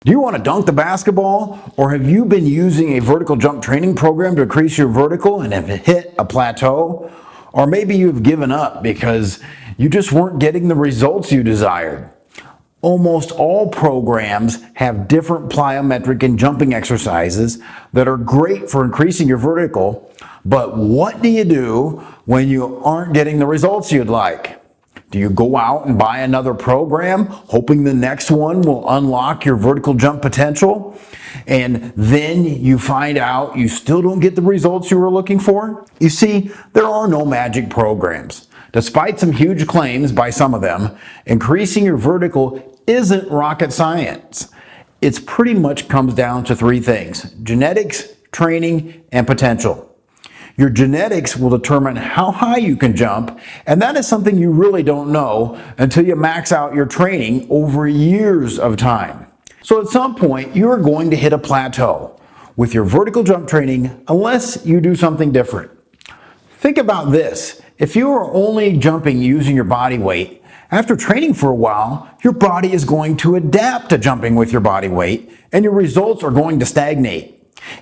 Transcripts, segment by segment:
Do you want to dunk the basketball, or have you been using a vertical jump training program to increase your vertical and have hit a plateau? Or maybe you've given up because you just weren't getting the results you desired. Almost all programs have different plyometric and jumping exercises that are great for increasing your vertical, but what do you do when you aren't getting the results you'd like? Do you go out and buy another program, hoping the next one will unlock your vertical jump potential, and then you find out you still don't get the results you were looking for? You see, there are no magic programs. Despite some huge claims by some of them, increasing your vertical isn't rocket science. It pretty much comes down to three things: genetics, training, and potential. Your genetics will determine how high you can jump, and that is something you really don't know until you max out your training over years of time. So at some point, you are going to hit a plateau with your vertical jump training unless you do something different. Think about this. If you are only jumping using your body weight, after training for a while, your body is going to adapt to jumping with your body weight, and your results are going to stagnate.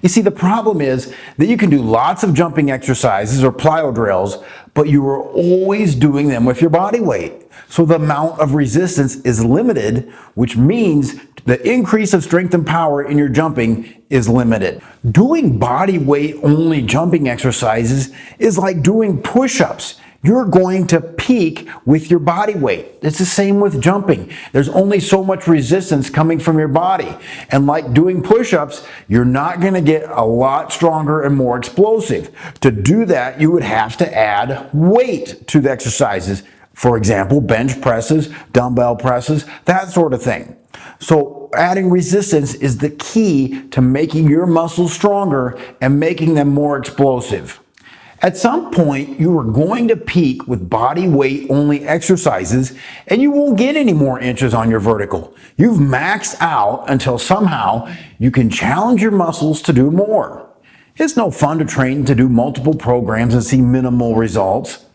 You see, the problem is that you can do lots of jumping exercises or plyo drills, but you are always doing them with your body weight. So the amount of resistance is limited, which means the increase of strength and power in your jumping is limited. Doing body weight only jumping exercises is like doing push-ups. You're going to peak with your body weight. It's the same with jumping. There's only so much resistance coming from your body. And like doing push-ups, you're not going to get a lot stronger and more explosive. To do that, you would have to add weight to the exercises. For example, bench presses, dumbbell presses, that sort of thing. So adding resistance is the key to making your muscles stronger and making them more explosive. At some point, you are going to peak with body weight only exercises, and you won't get any more inches on your vertical. You've maxed out until somehow you can challenge your muscles to do more. It's no fun to train to do multiple programs and see minimal results.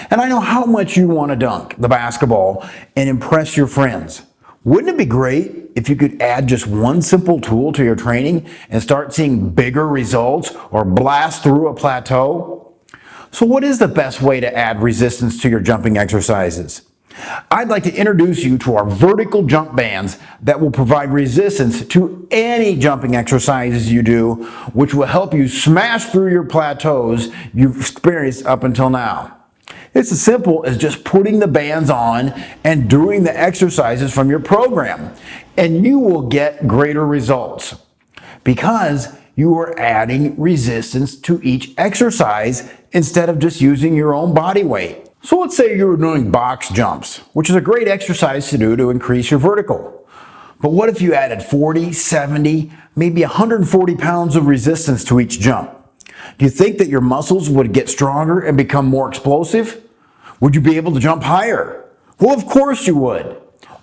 And I know how much you want to dunk the basketball and impress your friends. Wouldn't it be great if you could add just one simple tool to your training and start seeing bigger results or blast through a plateau? So what is the best way to add resistance to your jumping exercises? I'd like to introduce you to our vertical jump bands that will provide resistance to any jumping exercises you do, which will help you smash through your plateaus you've experienced up until now. It's as simple as just putting the bands on and doing the exercises from your program, and you will get greater results because you are adding resistance to each exercise instead of just using your own body weight. So let's say you're doing box jumps, which is a great exercise to do to increase your vertical. But what if you added 40, 70, maybe 140 pounds of resistance to each jump? Do you think that your muscles would get stronger and become more explosive? Would you be able to jump higher? Well, of course you would.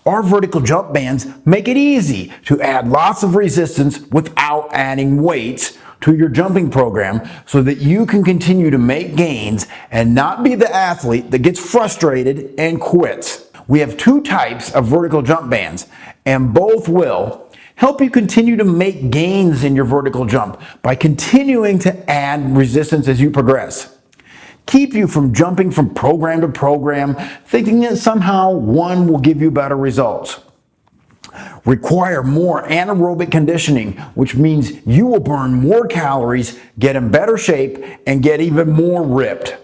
Our vertical jump bands make it easy to add lots of resistance without adding weights to your jumping program so that you can continue to make gains and not be the athlete that gets frustrated and quits. We have two types of vertical jump bands, and both will help you continue to make gains in your vertical jump by continuing to add resistance as you progress. Keep you from jumping from program to program, thinking that somehow one will give you better results. Require more anaerobic conditioning, which means you will burn more calories, get in better shape, and get even more ripped.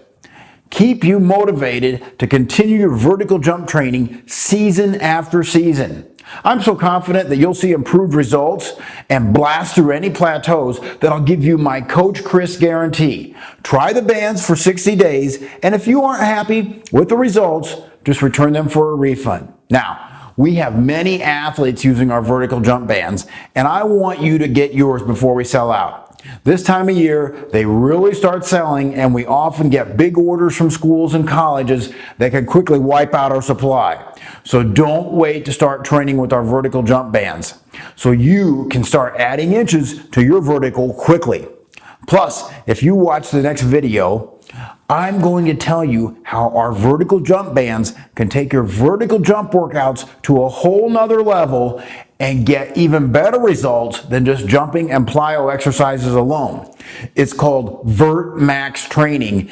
Keep you motivated to continue your vertical jump training season after season. I'm so confident that you'll see improved results and blast through any plateaus that I'll give you my Coach Chris guarantee. Try the bands for 60 days, and if you aren't happy with the results, just return them for a refund. Now, we have many athletes using our vertical jump bands, and I want you to get yours before we sell out. This time of year, they really start selling, and we often get big orders from schools and colleges that can quickly wipe out our supply. So don't wait to start training with our vertical jump bands so you can start adding inches to your vertical quickly. Plus, if you watch the next video, I'm going to tell you how our vertical jump bands can take your vertical jump workouts to a whole nother level and get even better results than just jumping and plyo exercises alone. It's called Vert Max Training,